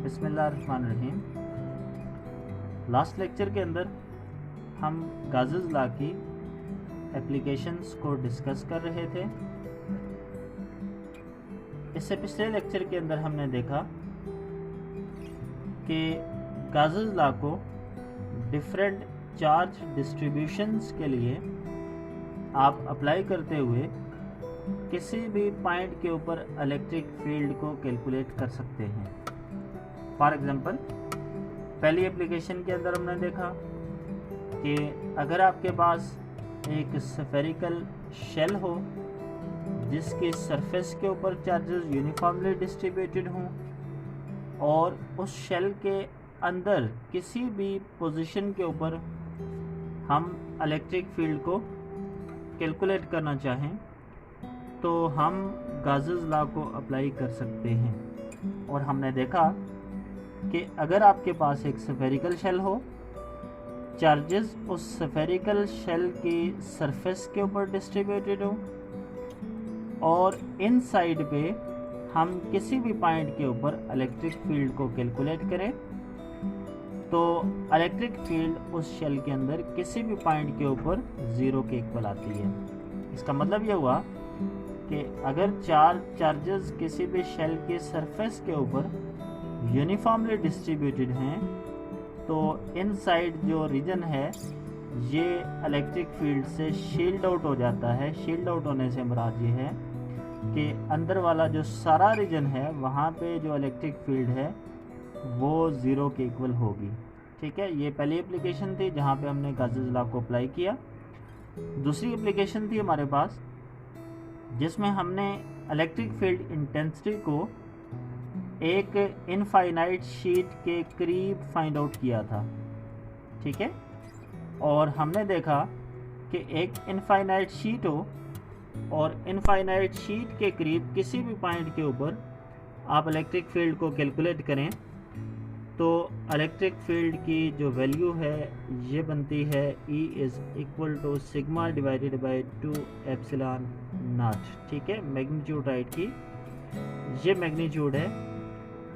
बिस्मिल्लाहिर्रहमानिर्रहीम। Last lecture के अंदर हम गाज़ेस लॉ की एप्लीकेशंस को डिस्कस कर रहे थे। इससे पिछले लेक्चर के अंदर हमने देखा कि गाज़ेस लॉ को डिफरेंट चार्ज डिस्ट्रीब्यूशंस के लिए आप अप्लाई करते हुए किसी भी पॉइंट के ऊपर इलेक्ट्रिक फील्ड को कैलकुलेट कर सकते हैं। फॉर एग्जांपल, पहली एप्लीकेशन के अंदर हमने देखा कि अगर आपके पास एक स्फेरिकल शेल हो जिसकी सरफेस के ऊपर चार्जेस यूनिफॉर्मली डिस्ट्रीब्यूटेड हों और उस शेल के अंदर किसी भी पोजीशन के ऊपर हम इलेक्ट्रिक फील्ड को कैलकुलेट करना चाहें तो हम गाज़ेस लॉ को अप्लाई कर सकते हैं। और हमने देखा कि अगर आपके पास एक स्फेरिकल शेल हो, चार्जेस उस स्फेरिकल शेल की सरफेस के ऊपर डिस्ट्रीब्यूटेड हो और इन साइड पे हम किसी भी पॉइंट के ऊपर इलेक्ट्रिक फील्ड को कैलकुलेट करें तो इलेक्ट्रिक फील्ड उस शेल के अंदर किसी भी पॉइंट के ऊपर ज़ीरो के इक्वल आती है। इसका मतलब यह हुआ कि अगर चार्जेस किसी भी शेल के सरफेस के ऊपर यूनिफॉर्मली डिस्ट्रीब्यूटेड हैं तो इनसाइड जो रीजन है ये इलेक्ट्रिक फील्ड से शील्ड आउट हो जाता है। शील्ड आउट होने से मुराद ये है कि अंदर वाला जो सारा रीजन है वहाँ पे जो इलेक्ट्रिक फील्ड है वो ज़ीरो के इक्वल होगी। ठीक है, ये पहली एप्लीकेशन थी जहाँ पे हमने गाज़ेस लॉ को अप्लाई किया। दूसरी एप्लीकेशन थी हमारे पास जिसमें हमने इलेक्ट्रिक फील्ड इंटेंसिटी को एक इनफाइनाइट शीट के करीब फाइंड आउट किया था। ठीक है, और हमने देखा कि एक इनफाइनाइट शीट हो और इनफाइनाइट शीट के करीब किसी भी पॉइंट के ऊपर आप इलेक्ट्रिक फील्ड को कैलकुलेट करें तो इलेक्ट्रिक फील्ड की जो वैल्यू है ये बनती है E is equal to sigma divided by 2 epsilon naught. ठीक है, मैग्नीट्यूड राइट की ये मैग्नीट्यूड है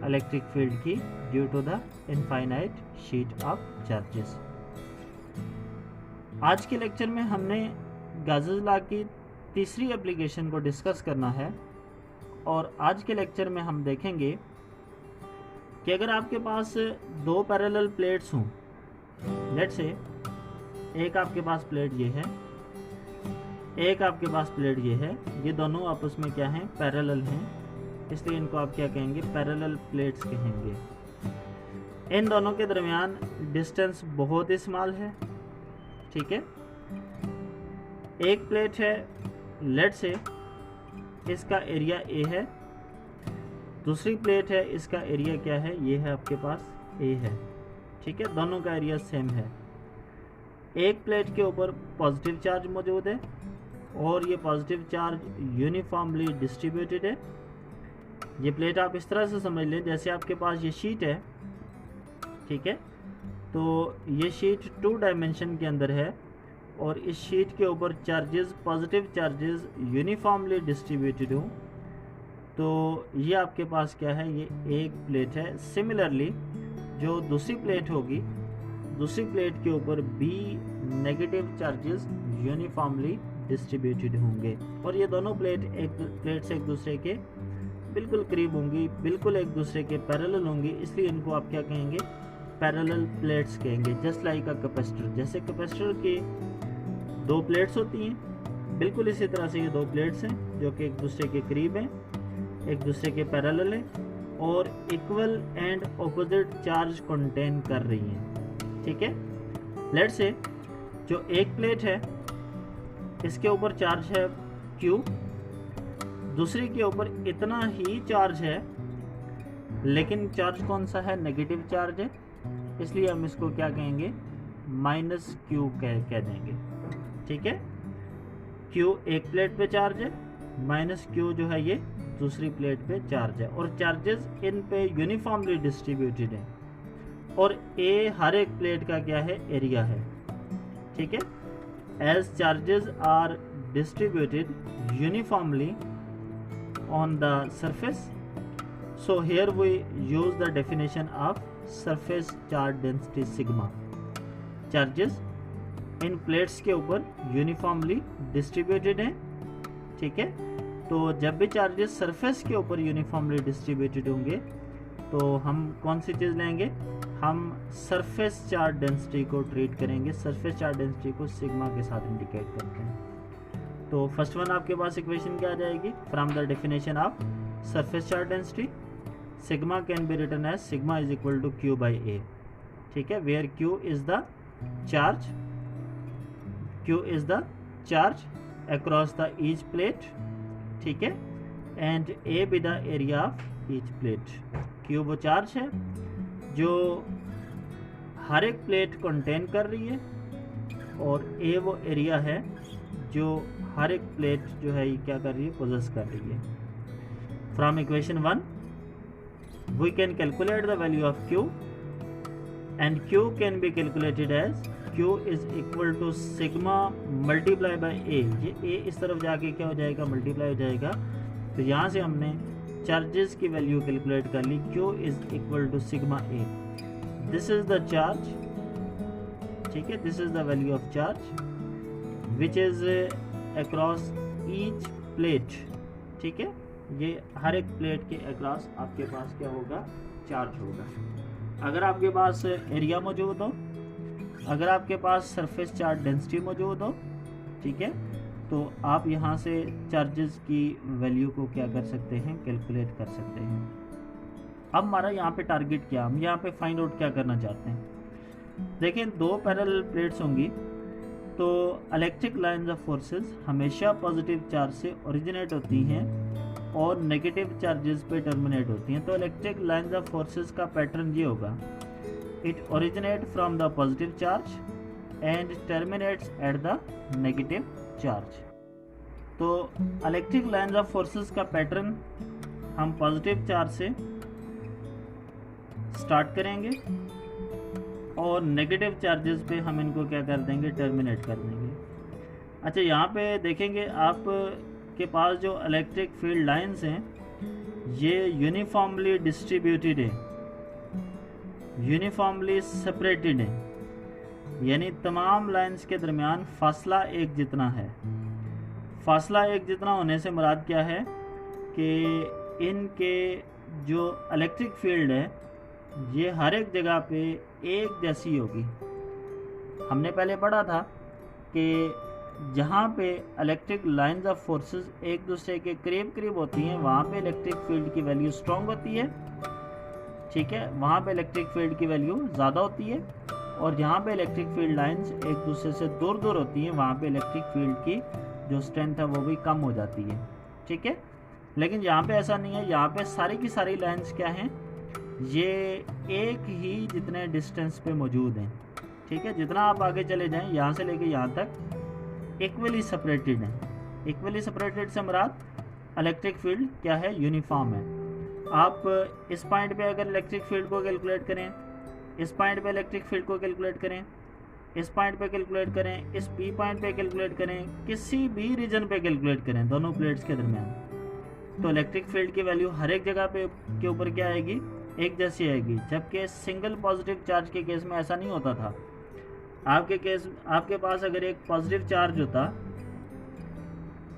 इलेक्ट्रिक फील्ड की due to the infinite sheet of charges. आज के लेक्चर में हमने गाज़ेस लॉ की तीसरी एप्लीकेशन को डिस्कस करना है और आज के लेक्चर में हम देखेंगे कि अगर आपके पास दो पैरेलल प्लेट्स हों, लेट्स से एक आपके पास प्लेट ये है, एक आपके पास प्लेट ये है, ये दोनों आपस में क्या हैं, पैरेलल हैं, इसलिए इनको आप क्या कहेंगे, पैरेलल प्लेट्स कहेंगे। इन दोनों के दरमियान डिस्टेंस बहुत ही स्मॉल है। ठीक है, एक प्लेट है, लेट्स से इसका एरिया A है, दूसरी प्लेट है, इसका एरिया क्या है, ये है आपके पास A है। ठीक है, दोनों का एरिया सेम है। एक प्लेट के ऊपर पॉजिटिव चार्ज मौजूद है और ये पॉजिटिव चार्ज यूनिफॉर्मली डिस्ट्रीब्यूटेड है। ये प्लेट आप इस तरह से समझ लें जैसे आपके पास ये शीट है। ठीक है, तो ये शीट 2 डायमेंशन के अंदर है और इस शीट के ऊपर charges, positive charges uniformly distributed हो तो ये आपके पास क्या है, ये एक प्लेट है। सिमिलरली जो दूसरी प्लेट होगी, दूसरी प्लेट के ऊपर B negative charges uniformly distributed होंगे और ये दोनों प्लेट से एक दूसरे के बिल्कुल करीब होंगी, बिल्कुल एक दूसरे के पैरेलल होंगी, इसलिए इनको आप क्या कहेंगे, पैरेलल प्लेट्स कहेंगे। जस्ट लाइक अ कैपेसिटर, जैसे कैपेसिटर की दो प्लेट्स होती हैं, बिल्कुल इसी तरह से ये दो प्लेट्स हैं जो कि एक दूसरे के करीब हैं, एक दूसरे के पैरेलल हैं और equal and opposite charge contain कर रही हैं। ठीक है, लेट्स से जो एक प्लेट है इसके ऊपर चार्ज है Q, दूसरी के ऊपर इतना ही चार्ज है लेकिन चार्ज कौन सा है, नेगेटिव चार्ज है, इसलिए हम इसको क्या कहेंगे, -Q कह देंगे। ठीक है, Q एक प्लेट पे चार्ज है, -Q जो है ये दूसरी प्लेट पे चार्ज है और चार्जेस इन पे यूनिफॉर्मली डिस्ट्रीब्यूटेड है और A हर एक प्लेट का क्या है, एरिया है। ठीक है, as charges are distributed uniformly on the surface So here we use the definition of surface charge density sigma. Charges in plates के ऊपर यूनिफॉर्मली डिस्ट्रीब्यूटेड हैं, ठीक है। तो जब भी चार्जेस सरफेस के ऊपर यूनिफॉर्मली डिस्ट्रीब्यूटेड होंगे तो हम कौन सी चीज़ लेंगे, हम सरफेस चार्ज डेंसिटी को ट्रीट करेंगे। सरफेस चार्ज डेंसिटी को सिग्मा के साथ इंडिकेट करते हैं। तो फर्स्ट वन आपके पास इक्वेशन क्या आ जाएगी, from the definition of surface charge density sigma can be written as sigma is equal to q by a, ठीक है, where q is the charge, q is the charge across the each plate, ठीक है, and a be the area of each plate. Q वो charge है जो हर एक plate contain कर रही है और ए वो एरिया है जो हर एक प्लेट जो है ये क्या कर रही है, पोजेस कर रही है। From equation 1 we can calculate the value of q and q can be calculated as q is equal to sigma multiply by a। ये a इस तरफ जाके क्या हो जाएगा, मल्टीप्लाई हो जाएगा। तो यहाँ से हमने चार्जेस की वैल्यू कैलकुलेट कर ली, q is equal to sigma a। This is the charge, ठीक है, this is the value of charge which is across each plate, ठीक है। ये हर एक प्लेट के अक्रॉस आपके पास क्या होगा, चार्ज होगा। अगर आपके पास एरिया मौजूद हो, अगर आपके पास सरफेस चार्ज डेंसिटी मौजूद हो, ठीक है, तो आप यहाँ से चार्जेस की वैल्यू को क्या कर सकते हैं, कैलकुलेट कर सकते हैं। अब हमारा यहाँ पे टारगेट क्या, हम यहाँ पे फाइंड आउट क्या करना चाहते हैं। देखें, दो पैरेलल प्लेट्स होंगी तो इलेक्ट्रिक लाइंस ऑफ फोर्सेस हमेशा पॉजिटिव चार्ज से ओरिजिनेट होती हैं और नेगेटिव चार्जेस पे टर्मिनेट होती हैं। तो इलेक्ट्रिक लाइंस ऑफ फोर्सेस का पैटर्न ये होगा, it originate from the positive charge and terminates at the negative charge. तो इलेक्ट्रिक लाइंस ऑफ फोर्सेस का पैटर्न हम पॉजिटिव चार्ज से स्टार्ट करेंगे और नेगेटिव चार्जेस पे हम इनको क्या कर देंगे, टर्मिनेट कर देंगे। अच्छा, यहाँ पे देखेंगे आप के पास जो इलेक्ट्रिक फील्ड लाइंस हैं ये यूनिफॉर्मली डिस्ट्रीब्यूटेड है, यूनिफॉर्मली सेपरेटेड है, यानी तमाम लाइंस के दरमियान फासला एक जितना है। फासला एक जितना होने से मुराद क्या है कि इनके जो इलेक्ट्रिक फील्ड है ये हर एक जगह पे एक जैसी होगी। हमने पहले पढ़ा था कि जहाँ पे इलेक्ट्रिक लाइंस ऑफ फोर्सेस एक दूसरे के करीब करीब होती हैं वहाँ पे इलेक्ट्रिक फील्ड की वैल्यू स्ट्रॉन्ग होती है, ठीक है, वहाँ पे इलेक्ट्रिक फील्ड की वैल्यू ज़्यादा होती है। और जहाँ पे इलेक्ट्रिक फील्ड लाइंस एक दूसरे से दूर दूर होती हैं वहाँ पे इलेक्ट्रिक फील्ड की जो स्ट्रेंथ है वो भी कम हो जाती है, ठीक है। लेकिन यहाँ पे ऐसा नहीं है, यहाँ पे सारी की सारी लाइंस क्या हैं, ये एक ही जितने डिस्टेंस पे मौजूद हैं, ठीक है। जितना आप आगे चले जाएं यहाँ से लेके यहाँ तक इक्वली सेपरेटेड है। इक्वली सेपरेटेड से मुराद इलेक्ट्रिक फील्ड क्या है, यूनिफॉर्म है। आप इस पॉइंट पे अगर इलेक्ट्रिक फील्ड को कैलकुलेट करें, इस पॉइंट पे इलेक्ट्रिक फील्ड को कैलकुलेट करें, इस पॉइंट पे कैलकुलेट करें, इस पी पॉइंट पे कैलकुलेट करें, किसी भी रीजन पे कैलकुलेट करें दोनों प्लेट्स के दरमियान, तो इलेक्ट्रिक फील्ड की वैल्यू हर एक जगह पे के ऊपर क्या आएगी, एक जैसी आएगी। जबकि सिंगल पॉजिटिव चार्ज के केस में ऐसा नहीं होता था। आपके पास अगर एक पॉजिटिव चार्ज होता,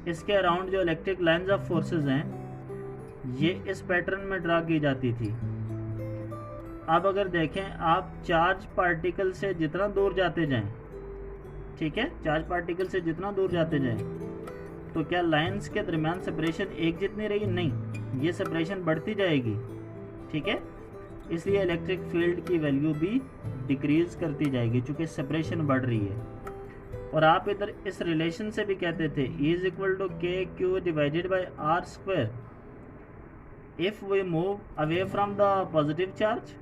इसके अराउंड जो इलेक्ट्रिक लाइंस ऑफ फोर्सेस हैं ये इस पैटर्न में ड्रा की जाती थी। अब अगर देखें आप चार्ज पार्टिकल से जितना दूर जाते जाएं, ठीक है, चार्ज पार्टिकल से जितना दूर जाते जाएं तो क्या लाइंस के दरमियान सेपरेशन एक जितनी रही, नहीं, ये सेपरेशन बढ़ती जाएगी, ठीक है। इसलिए इलेक्ट्रिक फील्ड की वैल्यू भी डिक्रीज करती जाएगी चूँकि सेपरेशन बढ़ रही है। और आप इधर इस रिलेशन से भी कहते थे E is equal to k q divided by r square if we move away from the positive charge,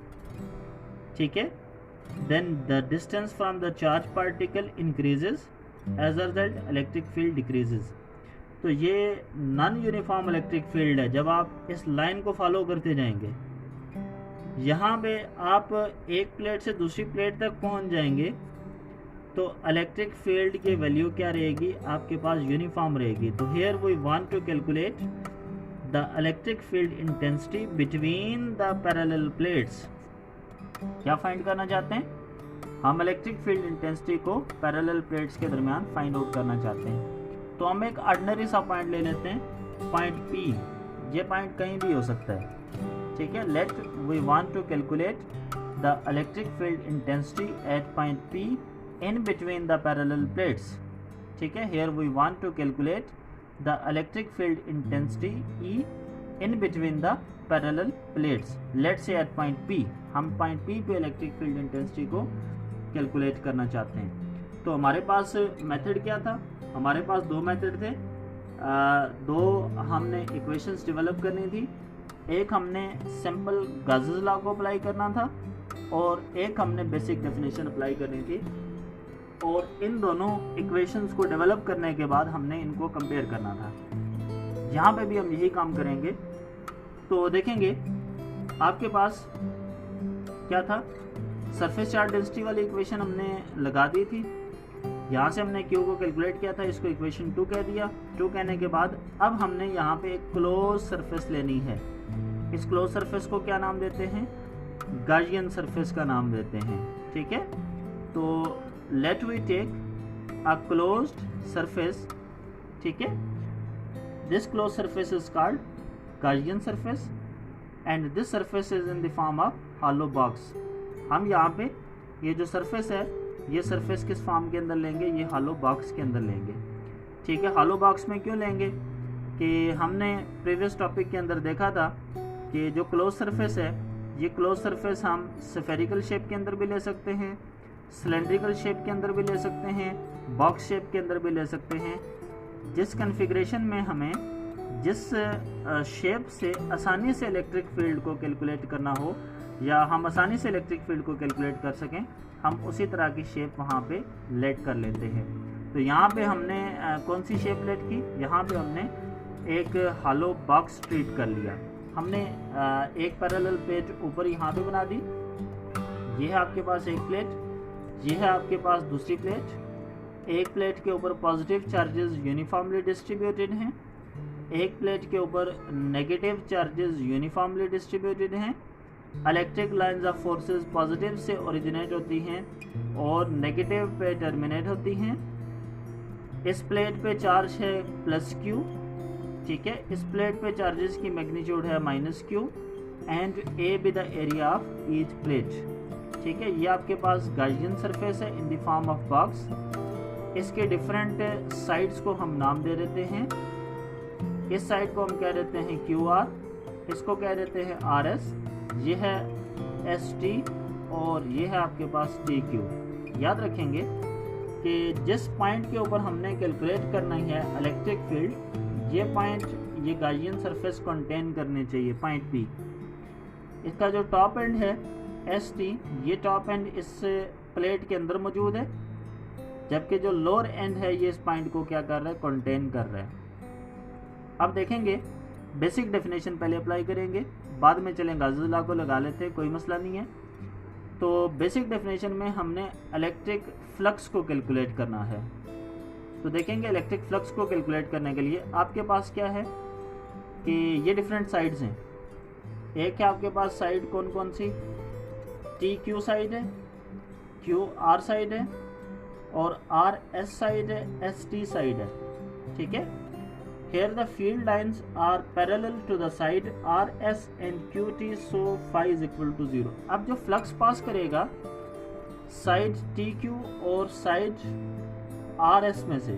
ठीक है, then the distance from the charge particle increases, as a result electric field decreases. तो ये non uniform electric field है। जब आप इस line को follow करते जाएंगे, यहाँ पे आप एक प्लेट से दूसरी प्लेट तक पहुँच जाएंगे तो इलेक्ट्रिक फील्ड की वैल्यू क्या रहेगी, आपके पास यूनिफॉर्म रहेगी। तो here we want to calculate the electric field intensity between the parallel plates. क्या फाइंड करना चाहते हैं? हम इलेक्ट्रिक फील्ड इंटेंसिटी को पैरेलल प्लेट्स के दरमियान फाइंड आउट करना चाहते हैं। तो हम एक ऑर्डिनरी सा पॉइंट ले लेते हैं, पॉइंट P। ये पॉइंट कहीं भी हो सकता है, ठीक है। Let we want to calculate the electric field intensity at point P in between the parallel plates, ठीक है। Here we want to calculate the electric field intensity E in between the parallel plates. Let's say at point P, हम point P पे electric field intensity को calculate करना चाहते हैं। तो हमारे पास मेथड क्या था? हमारे पास दो मेथड थे, दो हमने इक्वेशंस डेवलप करनी थी। एक हमने सिंपल गाउस लॉ को अप्लाई करना था और एक हमने बेसिक डेफिनेशन अप्लाई करनी थी। और इन दोनों इक्वेशंस को डेवलप करने के बाद हमने इनको कंपेयर करना था। यहाँ पे भी हम यही काम करेंगे। तो देखेंगे आपके पास क्या था, सरफेस चार्ज डेंसिटी वाली इक्वेशन हमने लगा दी थी। यहाँ से हमने Q को कैलकुलेट किया था, इसको इक्वेशन 2 कह दिया। 2 कहने के बाद अब हमने यहाँ पे एक क्लोज सरफेस लेनी है। इस क्लोज सरफेस को क्या नाम देते हैं? गॉसियन सरफेस का नाम देते हैं, ठीक है। तो let we take a closed surface, ठीक है। This close surface is called Gaussian surface and this surface is in the form of hollow box. हम यहाँ पे ये जो सरफेस है, ये सरफेस किस फॉर्म के अंदर लेंगे? ये हॉलो बॉक्स के अंदर लेंगे, ठीक है। हॉलो बॉक्स में क्यों लेंगे कि हमने प्रीवियस टॉपिक के अंदर देखा था कि जो क्लोज सरफेस है, ये क्लोज सरफेस हम स्फेरिकल शेप के अंदर भी ले सकते हैं, सिलेंड्रिकल शेप के अंदर भी ले सकते हैं, बॉक्स शेप के अंदर भी ले सकते हैं। जिस कन्फिग्रेशन में हमें जिस शेप से आसानी से इलेक्ट्रिक फील्ड को कैलकुलेट करना हो या हम आसानी से इलेक्ट्रिक फील्ड को कैलकुलेट कर सकें, हम उसी तरह की शेप वहाँ पे लेट कर लेते हैं। तो यहाँ पे हमने कौन सी शेप लेट की? यहाँ पे हमने एक हॉलो बॉक्स ट्रीट कर लिया। हमने एक पैरेलल प्लेट ऊपर यहाँ पे बना दी। ये है आपके पास एक प्लेट, ये है आपके पास दूसरी प्लेट। एक प्लेट के ऊपर पॉजिटिव चार्जेस यूनिफॉर्मली डिस्ट्रीब्यूटेड हैं, एक प्लेट के ऊपर नेगेटिव चार्जेस यूनिफॉर्मली डिस्ट्रीब्यूटेड हैं। Electric lines of forces positive से ओरिजिनेट होती हैं और नेगेटिव पे टर्मिनेट होती हैं। इस प्लेट पे चार्ज है +Q, ठीक है। इस प्लेट पे चार्जेस की मैग्नीट्यूड है -Q and A B the area of each plate, ठीक है। ये आपके पास गॉसियन सरफेस है इन द फॉर्म ऑफ बॉक्स। इसके डिफरेंट साइड्स को हम नाम दे देते हैं। इस साइड को हम कह देते हैं QR, इसको कह देते हैं RS, ये है ST और ये है आपके पास TQ। याद रखेंगे कि जिस पॉइंट के ऊपर हमने कैलकुलेट करना है इलेक्ट्रिक फील्ड, ये पॉइंट ये गॉसियन सरफेस कंटेन करने चाहिए, पॉइंट P। इसका जो टॉप एंड है ST, ये टॉप एंड इस प्लेट के अंदर मौजूद है, जबकि जो लोअर एंड है ये इस पॉइंट को क्या कर रहा है? कंटेन कर रहा है। अब देखेंगे बेसिक डेफिनेशन पहले अप्लाई करेंगे, बाद में चलें गाउस लॉ को लगा लेते हैं, कोई मसला नहीं है। तो बेसिक डेफिनेशन में हमने इलेक्ट्रिक फ्लक्स को कैलकुलेट करना है। तो देखेंगे इलेक्ट्रिक फ्लक्स को कैलकुलेट करने के लिए आपके पास क्या है कि ये डिफरेंट साइड्स हैं। एक है आपके पास साइड कौन कौन सी? TQ साइड है, QR साइड है और RS साइड है, ST साइड है, ठीक है। Here the field lines are parallel to the side RS and QT, so phi is equal to 0। अब जो फ्लक्स पास करेगा साइड TQ और साइड RS में से,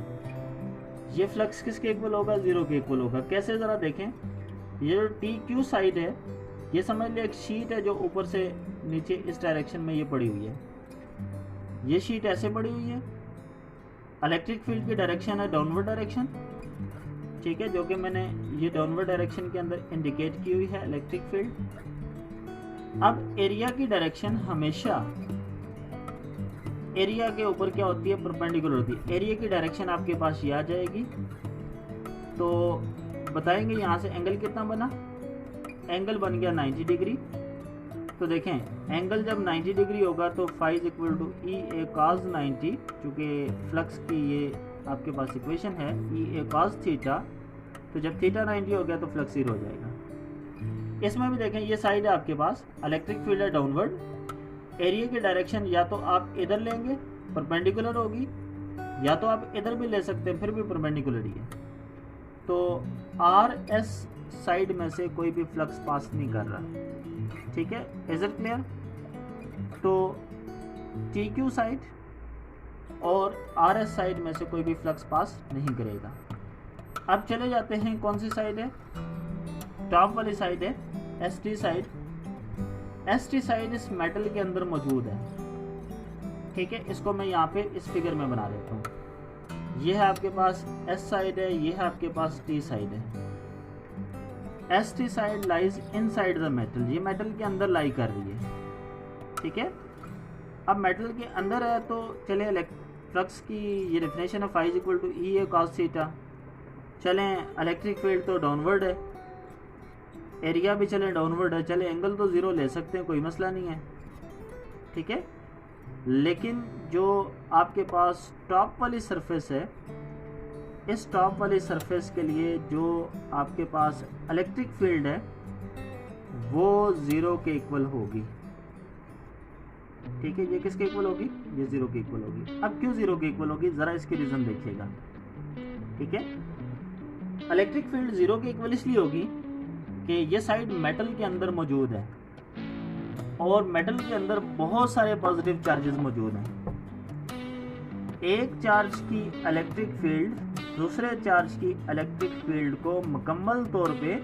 ये फ्लक्स किसके इक्वल होगा? 0 के इक्वल होगा। कैसे? ज़रा देखें। ये जो TQ साइड है, ये समझ लो एक शीट है जो ऊपर से नीचे इस डायरेक्शन में ये पड़ी हुई है। ये शीट ऐसे पड़ी हुई है। इलेक्ट्रिक फील्ड की डायरेक्शन है डाउनवर्ड डायरेक्शन, ठीक है, जो कि मैंने ये डाउनवर्ड डायरेक्शन के अंदर इंडिकेट की हुई है इलेक्ट्रिक फील्ड। अब एरिया की डायरेक्शन हमेशा एरिया के ऊपर क्या होती है? परपेंडिकुलर होती है। एरिया की डायरेक्शन आपके पास ये आ जाएगी। तो बताएंगे यहाँ से एंगल कितना बना? एंगल बन गया 90 डिग्री। तो देखें एंगल जब 90 डिग्री होगा तो phi is equal to EA cos 90, चूँकि फ्लक्स की ये आपके पास इक्वेशन है EA cos थीटा तो जब थीटा 90 हो गया तो फ्लक्स 0 हो जाएगा। इसमें भी देखें, ये साइड है आपके पास, इलेक्ट्रिक फील्ड है डाउनवर्ड, एरिया की डायरेक्शन या तो आप इधर लेंगे परपेंडिकुलर होगी, या तो आप इधर भी ले सकते हैं, फिर भी परपेंडिकुलर ही है। तो आर एस साइड में से कोई भी फ्लक्स पास नहीं कर रहा, ठीक है, इज इट क्लियर? तो टी क्यू साइड और आर एस साइड में से कोई भी फ्लक्स पास नहीं करेगा। अब चले जाते हैं, कौन सी साइड है? टॉप वाली साइड है, S T side. S T side इस मेटल के अंदर मौजूद है, ठीक है। इसको मैं यहाँ पे इस फिगर में बना देता हूँ। ये है आपके पास एस साइड है, ये है आपके पास टी साइड है। S T side lies inside the metal, ये मेटल के अंदर लाई कर रही है, ठीक है। अब मेटल के अंदर है तो चले फ्लक्स की ये डेफिनेशन है phi equal to E A cos theta. चलें इलेक्ट्रिक फील्ड तो डाउनवर्ड है, एरिया भी चले डाउनवर्ड है, चले एंगल तो ज़ीरो ले सकते हैं, कोई मसला नहीं है, ठीक है। लेकिन जो आपके पास टॉप वाली सरफेस है, इस टॉप वाली सरफेस के लिए जो आपके पास इलेक्ट्रिक फील्ड है वो ज़ीरो के इक्वल होगी, ठीक है। ये किसके इक्वल होगी? ये ज़ीरो के इक्वल होगी। अब क्यों ज़ीरो के इक्वल होगी, ज़रा इसकी रीज़न देखिएगा, ठीक है। इलेक्ट्रिक फील्ड ज़ीरो के इक्वल इसलिए होगी कि ये साइड मेटल के अंदर मौजूद है और मेटल के अंदर बहुत सारे पॉजिटिव चार्जेस मौजूद हैं। एक चार्ज की इलेक्ट्रिक फील्ड दूसरे चार्ज की इलेक्ट्रिक फील्ड को मुकम्मल तौर पे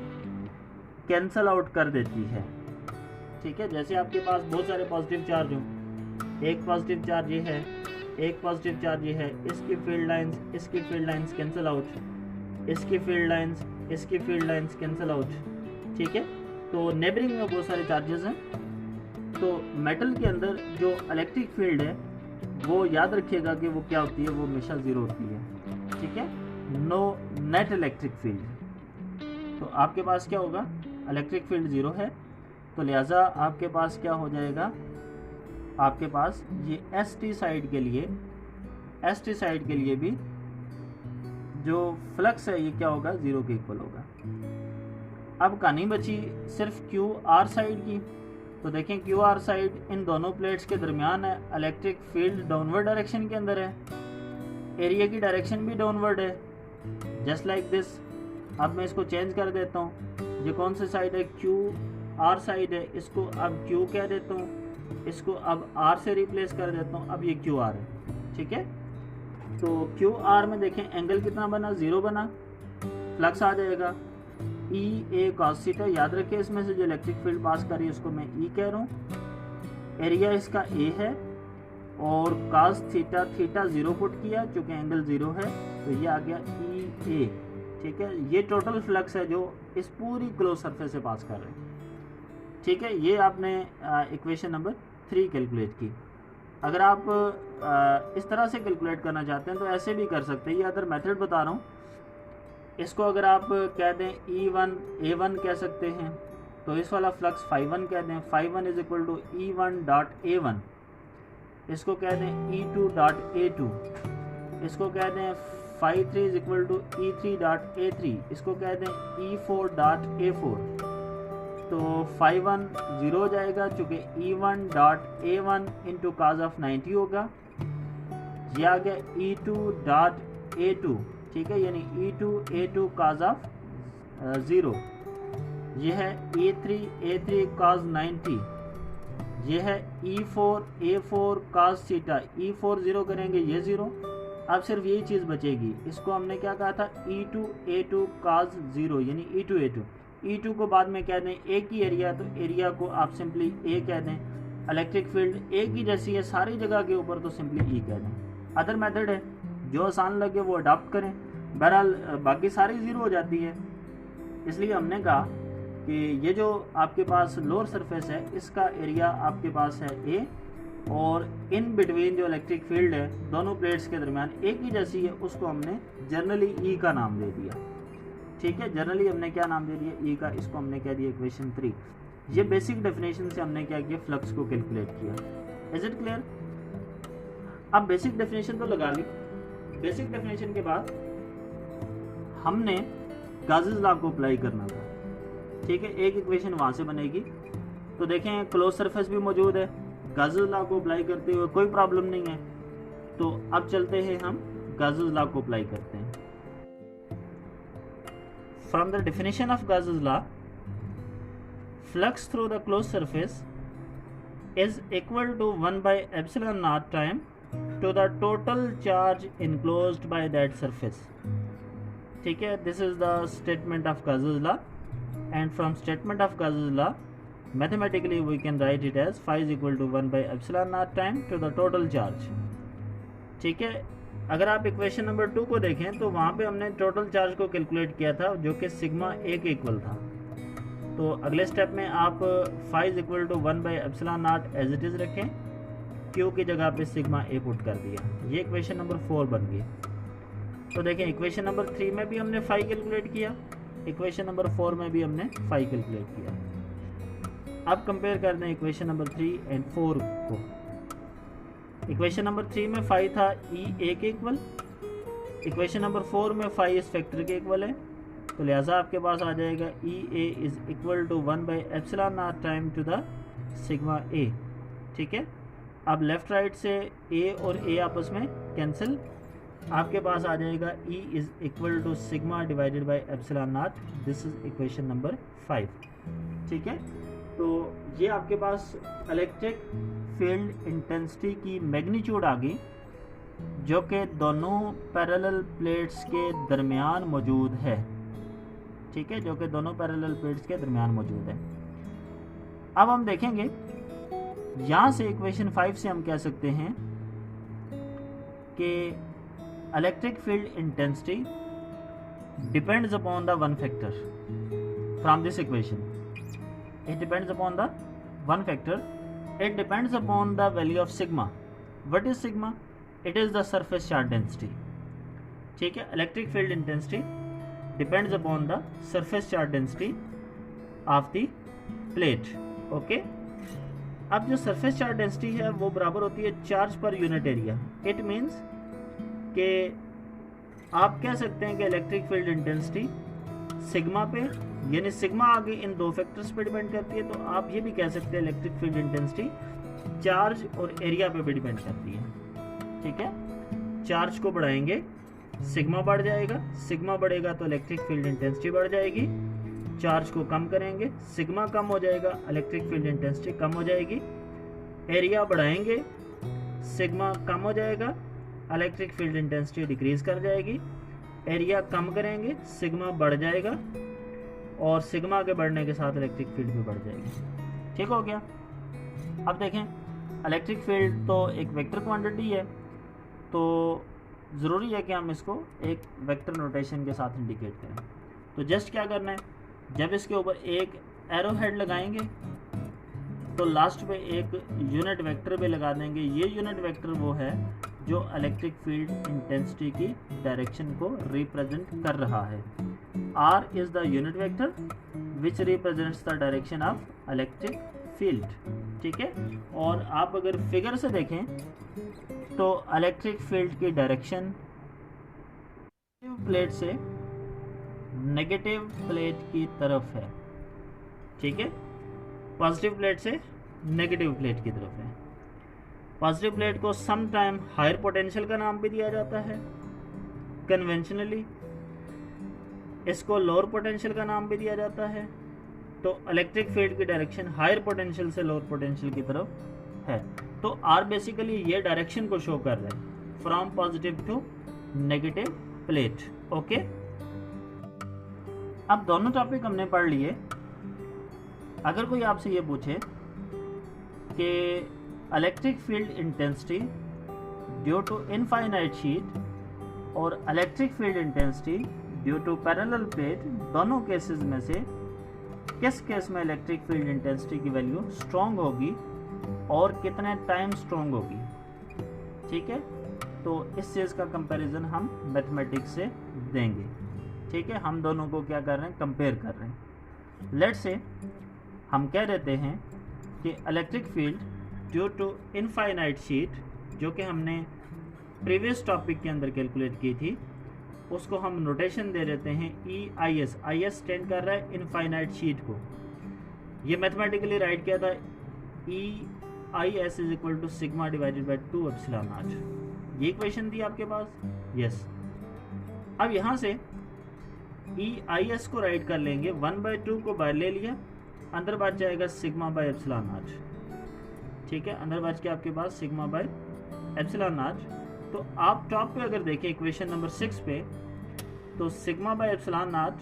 कैंसल आउट कर देती है, ठीक है। जैसे आपके पास बहुत सारे पॉजिटिव चार्ज हों, एक पॉजिटिव चार्ज ये है, एक पॉजिटिव चार्ज ये है, इसकी फील्ड लाइंस कैंसल आउट, इसकी फील्ड लाइंस कैंसल आउट, ठीक है। तो नेबरिंग में बहुत सारे चार्जेस हैं। तो मेटल के अंदर जो इलेक्ट्रिक फील्ड है वो याद रखिएगा कि वो क्या होती है, वो हमेशा ज़ीरो होती है, ठीक है। No net electric field. तो आपके पास क्या होगा, इलेक्ट्रिक फील्ड ज़ीरो है, तो लिहाजा आपके पास क्या हो जाएगा, आपके पास ये एस टी साइड के लिए भी जो फ्लक्स है ये क्या होगा, ज़ीरो के इक्वल होगा। अब कहानी बची सिर्फ क्यू आर साइड की। तो देखें क्यू आर साइड इन दोनों प्लेट्स के दरमियान है, इलेक्ट्रिक फील्ड डाउनवर्ड डायरेक्शन के अंदर है, एरिया की डायरेक्शन भी डाउनवर्ड है, जस्ट लाइक दिस। अब मैं इसको चेंज कर देता हूँ, ये कौन सी साइड है, क्यू आर साइड है, इसको अब क्यू कह देता हूँ, इसको अब आर से रिप्लेस कर देता हूँ, अब ये क्यू आर है, ठीक है। तो क्यू आर में देखें एंगल कितना बना, ज़ीरो बना, फ्लक्स आ जाएगा ई ए कॉस थीटा। याद रखिए इसमें से जो इलेक्ट्रिक फील्ड पास कर रही है उसको मैं ई कह रहा हूँ, एरिया इसका ए है और cos theta, theta zero put किया चूँकि एंगल ज़ीरो है तो ये आ गया ई ए, ठीक है। ये टोटल फ्लक्स है जो इस पूरी क्लोज सरफेस से पास कर रहे हैं, ठीक है। ये आपने इक्वेशन नंबर 3 कैलकुलेट की। अगर आप इस तरह से कैलकुलेट करना चाहते हैं तो ऐसे भी कर सकते हैं, ये अदर मेथड बता रहा हूँ। इसको अगर आप कह दें E1 A1 कह सकते हैं, तो इस वाला फ्लक्स φ1 कह दें, φ1 is equal to E1 dot A1। इसको कह दें E2 डॉट A2, इसको कह दें φ3 is equal to E3 dot A3, इसको कह दें E4 डॉट A4। तो φ1 ज़ीरो हो जाएगा चूँकि E1 dot A1 into cause of 90 होगा, ये आ गया E2 डॉट A2, ठीक है, यानी E2 A2 काज ऑफ 0, ये है A3 काज 90, ये है E4 A4 काज थीटा, E4 ज़ीरो करेंगे ये ज़ीरो। अब सिर्फ यही चीज़ बचेगी, इसको हमने क्या कहा था, E2 A2 काज 0 यानी E2 A2। E2 को बाद में कह दें ए की एरिया, तो एरिया को आप सिंपली ए कह दें। इलेक्ट्रिक फील्ड ए की जैसी है सारी जगह के ऊपर, तो सिंपली ई कह दें। अदर मेथड है, जो आसान लगे वो अडॉप्ट करें, बहरहाल बाकी सारी ज़ीरो हो जाती है। इसलिए हमने कहा कि ये जो आपके पास लोअर सरफेस है इसका एरिया आपके पास है ए, और इन बिटवीन जो इलेक्ट्रिक फील्ड है दोनों प्लेट्स के दरमियान एक ही जैसी है, उसको हमने जनरली ई का नाम दे दिया, ठीक है। जनरली हमने क्या नाम दे दिया, ई का, इसको हमने कह दिया इक्वेशन 3। ये बेसिक डेफिनेशन से हमने क्या किया, फ्लक्स को कैलकुलेट किया। Is it clear? अब बेसिक डेफिनेशन तो लगा ली, बेसिक डेफिनेशन के बाद हमने गाउसेस लॉ को अप्लाई करना था। ठीक है, एक इक्वेशन वहाँ से बनेगी। तो देखें क्लोज सरफेस भी मौजूद है, गाउसेस लॉ को अप्लाई करते हुए कोई प्रॉब्लम नहीं है। तो अब चलते हैं हम गाउसेस लॉ को अप्लाई करते हैं। From the definition of Gauss's law, flux through the close surface is equal to 1 by epsilon naught time to the total charge enclosed by that surface. ठीक है, this is the statement of Gauss's law, and from statement of Gauss's law mathematically we can write it as phi is equal to 1 by epsilon naught time to the total charge. ठीक है, अगर आप equation number 2 को देखें तो वहाँ पे हमने टोटल चार्ज को कैलकुलेट किया था जो कि सिग्मा ए के इक्वल था। तो अगले स्टेप में आप phi is equal to 1 by epsilon naught as it is रखें, क्यू की जगह पे सिग्मा ए पुट कर दिया। ये इक्वेशन नंबर 4 बन गई। तो देखें इक्वेशन नंबर 3 में भी हमने phi कैलकुलेट किया, इक्वेशन नंबर 4 में भी हमने phi कैलकुलेट किया। अब कंपेयर कर दें इक्वेशन नंबर 3 एंड 4 को। इक्वेशन नंबर 3 में phi था ई ए के इक्वल, इक्वेशन नंबर 4 में phi इस फैक्टर के इक्वल है। तो लिहाजा आपके पास आ जाएगा E A is equal to 1 by epsilon naught time to the sigma a. ठीक है, अब लेफ्ट राइट से ए और ए आपस में कैंसिल, आपके पास आ जाएगा E is equal to sigma divided by epsilon naught. This is equation number 5। ठीक है, तो ये आपके पास इलेक्ट्रिक फील्ड इंटेंसिटी की मैग्नीट्यूड आ गई जो कि दोनों पैरेलल प्लेट्स के दरमियान मौजूद है। ठीक है, जो कि दोनों पैरेलल प्लेट्स के दरमियान मौजूद है। अब हम देखेंगे यहाँ से इक्वेशन 5 से हम कह सकते हैं कि electric field intensity depends upon the one factor from this equation. It depends upon the one factor, it depends upon the value of sigma. What is sigma? It is the surface charge density. ठीक है, electric field intensity depends upon the surface charge density of the plate. Okay, अब जो surface charge density है वो बराबर होती है charge per unit area. It means कि आप कह सकते हैं कि इलेक्ट्रिक फील्ड इंटेंसिटी सिग्मा पे, यानी सिग्मा आगे इन दो फैक्टर्स पे डिपेंड करती है, तो आप ये भी कह सकते हैं इलेक्ट्रिक फील्ड इंटेंसिटी चार्ज और एरिया पे भी डिपेंड करती है। ठीक है, चार्ज को बढ़ाएंगे सिग्मा बढ़ जाएगा, सिग्मा बढ़ेगा तो इलेक्ट्रिक फील्ड इंटेंसिटी बढ़ जाएगी। चार्ज को कम करेंगे, सिग्मा कम हो जाएगा, इलेक्ट्रिक फील्ड इंटेंसिटी कम हो जाएगी। एरिया बढ़ाएंगे, सिग्मा कम हो जाएगा, इलेक्ट्रिक फील्ड इंटेंसिटी डिक्रीज कर जाएगी। एरिया कम करेंगे, सिग्मा बढ़ जाएगा, और सिग्मा के बढ़ने के साथ इलेक्ट्रिक फील्ड भी बढ़ जाएगी। ठीक हो गया। अब देखें, इलेक्ट्रिक फील्ड तो एक वेक्टर क्वांटिटी है, तो ज़रूरी है कि हम इसको एक वेक्टर नोटेशन के साथ इंडिकेट करें। तो जस्ट क्या करना है, जब इसके ऊपर एक एरो हेड लगाएंगे तो लास्ट पे एक यूनिट वेक्टर भी लगा देंगे। ये यूनिट वेक्टर वो है जो इलेक्ट्रिक फील्ड इंटेंसिटी की डायरेक्शन को रिप्रेजेंट कर रहा है। R is the unit vector which represents the direction of electric field. ठीक है, और आप अगर फिगर से देखें तो इलेक्ट्रिक फील्ड की डायरेक्शन प्लेट से नेगेटिव प्लेट की तरफ है। ठीक है, पॉजिटिव प्लेट से नेगेटिव प्लेट की तरफ है। पॉजिटिव प्लेट को सम टाइम हायर पोटेंशियल का नाम भी दिया जाता है कन्वेंशनली, इसको लोअर पोटेंशियल का नाम भी दिया जाता है। तो इलेक्ट्रिक फील्ड की डायरेक्शन हायर पोटेंशियल से लोअर पोटेंशियल की तरफ है। तो आर बेसिकली ये डायरेक्शन को शो कर रहा है, from positive to negative plate. Okay, अब दोनों टॉपिक हमने पढ़ लिए। अगर कोई आपसे ये पूछे कि electric field intensity due to infinite sheet और electric field intensity due to parallel plate, दोनों केसेस में से किस केस में इलेक्ट्रिक फील्ड इंटेंसिटी की वैल्यू स्ट्रॉन्ग होगी और कितने टाइम स्ट्रॉन्ग होगी। ठीक है, तो इस चीज़ का कंपैरिजन हम मैथमेटिक्स से देंगे। ठीक है, हम दोनों को क्या कर रहे हैं, कंपेयर कर रहे हैं। लेट्स से हम कह देते हैं कि electric field due to infinite sheet, जो कि हमने प्रीवियस टॉपिक के अंदर कैलकुलेट की थी, उसको हम नोटेशन दे देते हैं EIS। IS स्टैंड कर रहा है इनफाइनाइट शीट को। ये मैथमेटिकली राइट किया था EIS is equal to sigma divided by 2 epsilon naught. ये इक्वेशन थी आपके पास, यस। अब यहाँ से EIS को राइट कर लेंगे, 1/2 को बाहर ले लिया, अंदर बच जाएगा सिग्मा बाय एप्सिलॉन नॉट। ठीक है, अंदर बच के आपके पास सिग्मा बाय एप्सिलॉन नॉट। तो आप टॉप पे अगर देखें इक्वेशन नंबर 6 पे, तो सिग्मा बाय एप्सिलॉन नॉट,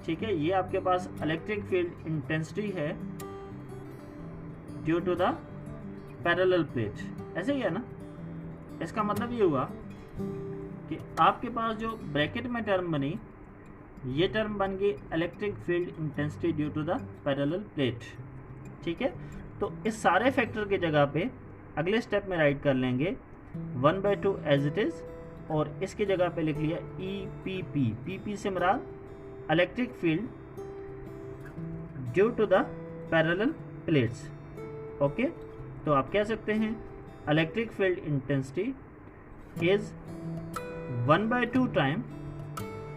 ठीक है, ये आपके पास इलेक्ट्रिक फील्ड इंटेंसिटी है due to the parallel plate. ऐसे ही है ना। इसका मतलब ये हुआ कि आपके पास जो ब्रैकेट में टर्म बनी, ये टर्म बन गई electric field intensity due to the parallel plate. ठीक है, तो इस सारे फैक्टर की जगह पे अगले स्टेप में राइट कर लेंगे 1/2 एज इट इज, और इसकी जगह पे लिख लिया EPP। PP से मुराद electric field due to the parallel plates. Okay, तो आप कह सकते हैं electric field intensity is 1/2 time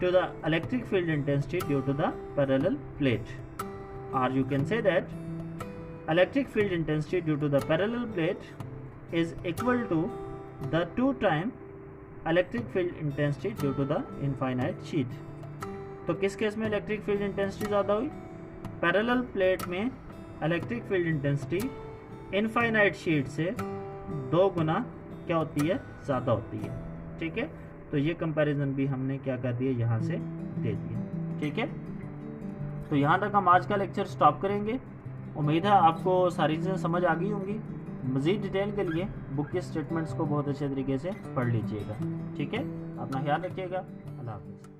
to the electric field intensity due to the parallel plate, or you can say that electric field intensity due to the parallel plate is equal to the 2 time electric field intensity due to the infinite sheet। तो किस case में electric field intensity ज़्यादा हुई? Parallel plate में electric field intensity infinite sheet से 2 गुना क्या होती है? ज़्यादा होती है। ठीक है, तो ये कंपैरिजन भी हमने क्या कर दिया, यहाँ से दे दिया। ठीक है, तो यहाँ तक हम आज का लेक्चर स्टॉप करेंगे। उम्मीद है आपको सारी चीज़ें समझ आ गई होंगी। मज़ीद डिटेल के लिए बुक के स्टेटमेंट्स को बहुत अच्छे तरीके से पढ़ लीजिएगा। ठीक है, अपना ख्याल रखिएगा। अल्लाह हाफ़िज़।